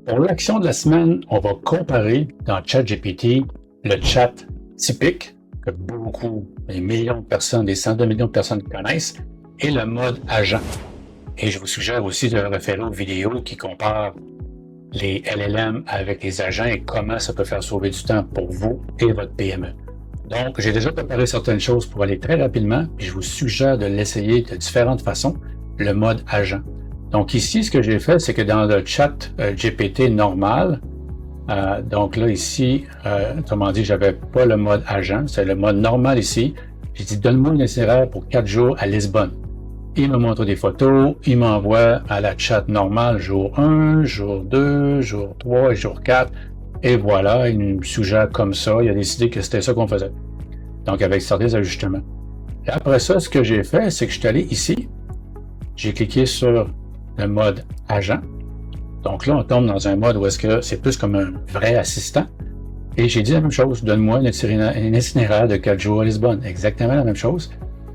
Pour l'action de la semaine, on va comparer dans ChatGPT le chat typique que beaucoup, des millions de personnes, des centaines de millions de personnes connaissent, et le mode agent. Et je vous suggère aussi de référer aux vidéos qui comparent les LLM avec les agents et comment ça peut faire sauver du temps pour vous et votre PME. Donc, j'ai déjà préparé certaines choses pour aller très rapidement, puis je vous suggère de l'essayer de différentes façons, le mode agent. Donc ici, ce que j'ai fait, c'est que dans le chat GPT normal, donc là ici, autrement dit, j'avais pas le mode agent, c'est le mode normal ici. J'ai dit, donne-moi un itinéraire pour 4 jours à Lisbonne. Il me montre des photos, il m'envoie à la chat normale jour 1, jour 2, jour 3 et jour 4. Et voilà, il me suggère comme ça, il a décidé que c'était ça qu'on faisait. Donc avec certains ajustements. Et après ça, ce que j'ai fait, c'est que je suis allé ici, j'ai cliqué sur le mode agent. Donc là, on tombe dans un mode où est-ce que c'est plus comme un vrai assistant. Et j'ai dit la même chose, donne-moi un itinéraire de 4 jours à Lisbonne. Exactement la même chose.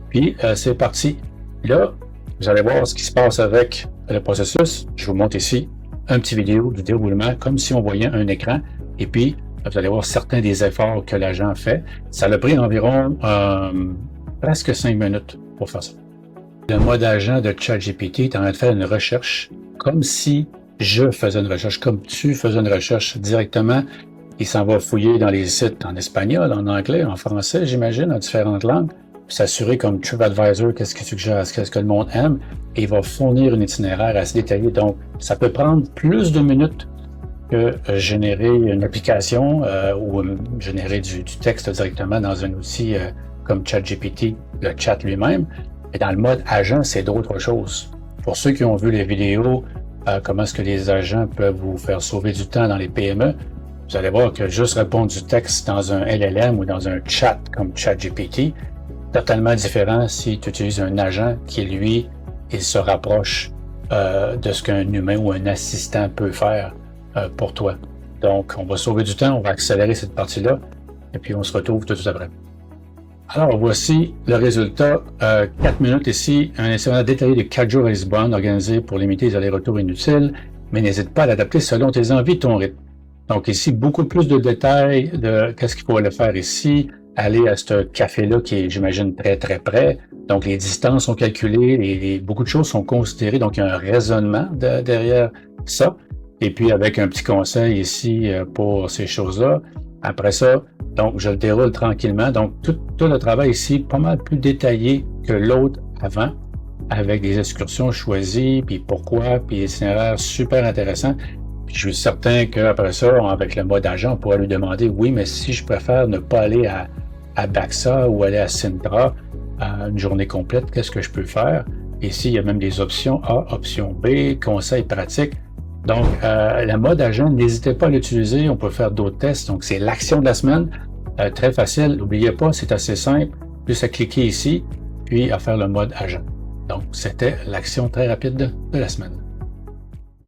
Puis, c'est parti. Là, vous allez voir ce qui se passe avec le processus. Je vous montre ici un petit vidéo du déroulement, comme si on voyait un écran. Et puis, vous allez voir certains des efforts que l'agent fait. Ça a pris environ presque 5 minutes pour faire ça. Le mode agent de ChatGPT est en train de faire une recherche comme si je faisais une recherche, comme tu faisais une recherche directement. Il s'en va fouiller dans les sites en espagnol, en anglais, en français, j'imagine, en différentes langues, puis s'assurer comme TripAdvisor, qu'est-ce qu'il suggère, qu'est-ce que le monde aime, et il va fournir un itinéraire assez détaillé. Donc, ça peut prendre plus de minutes que générer une application ou générer du texte directement dans un outil comme ChatGPT, le chat lui-même. Et dans le mode agent, c'est d'autres choses. Pour ceux qui ont vu les vidéos, comment est-ce que les agents peuvent vous faire sauver du temps dans les PME, vous allez voir que juste répondre du texte dans un LLM ou dans un chat comme ChatGPT, totalement différent si tu utilises un agent qui, lui, il se rapproche de ce qu'un humain ou un assistant peut faire pour toi. Donc, on va sauver du temps, on va accélérer cette partie-là, et puis on se retrouve tout de suite après. Alors, voici le résultat. 4 minutes ici, un itinéraire détaillé de 4 jours à Lisbonne, organisé pour limiter les allers-retours inutiles, mais n'hésite pas à l'adapter selon tes envies et ton rythme. Donc ici, beaucoup plus de détails de qu'est-ce qu'il faut aller faire ici, aller à ce café-là qui est, j'imagine, très, très près. Donc, les distances sont calculées et beaucoup de choses sont considérées. Donc, il y a un raisonnement derrière ça. Et puis, avec un petit conseil ici pour ces choses-là. Après ça, donc, je le déroule tranquillement. Donc, tout le travail ici, pas mal plus détaillé que l'autre avant, avec des excursions choisies, puis pourquoi, puis des itinéraires super intéressants. Puis, je suis certain qu'après ça, avec le mode agent, on pourrait lui demander, oui, mais si je préfère ne pas aller à Baxa ou aller à Sintra une journée complète, qu'est-ce que je peux faire? Ici, il y a même des options A, option B, conseils pratiques. Donc, le mode agent, n'hésitez pas à l'utiliser. On peut faire d'autres tests. Donc, c'est l'action de la semaine. Très facile. N'oubliez pas, c'est assez simple. Juste à cliquer ici, puis à faire le mode agent. Donc, c'était l'action très rapide de la semaine.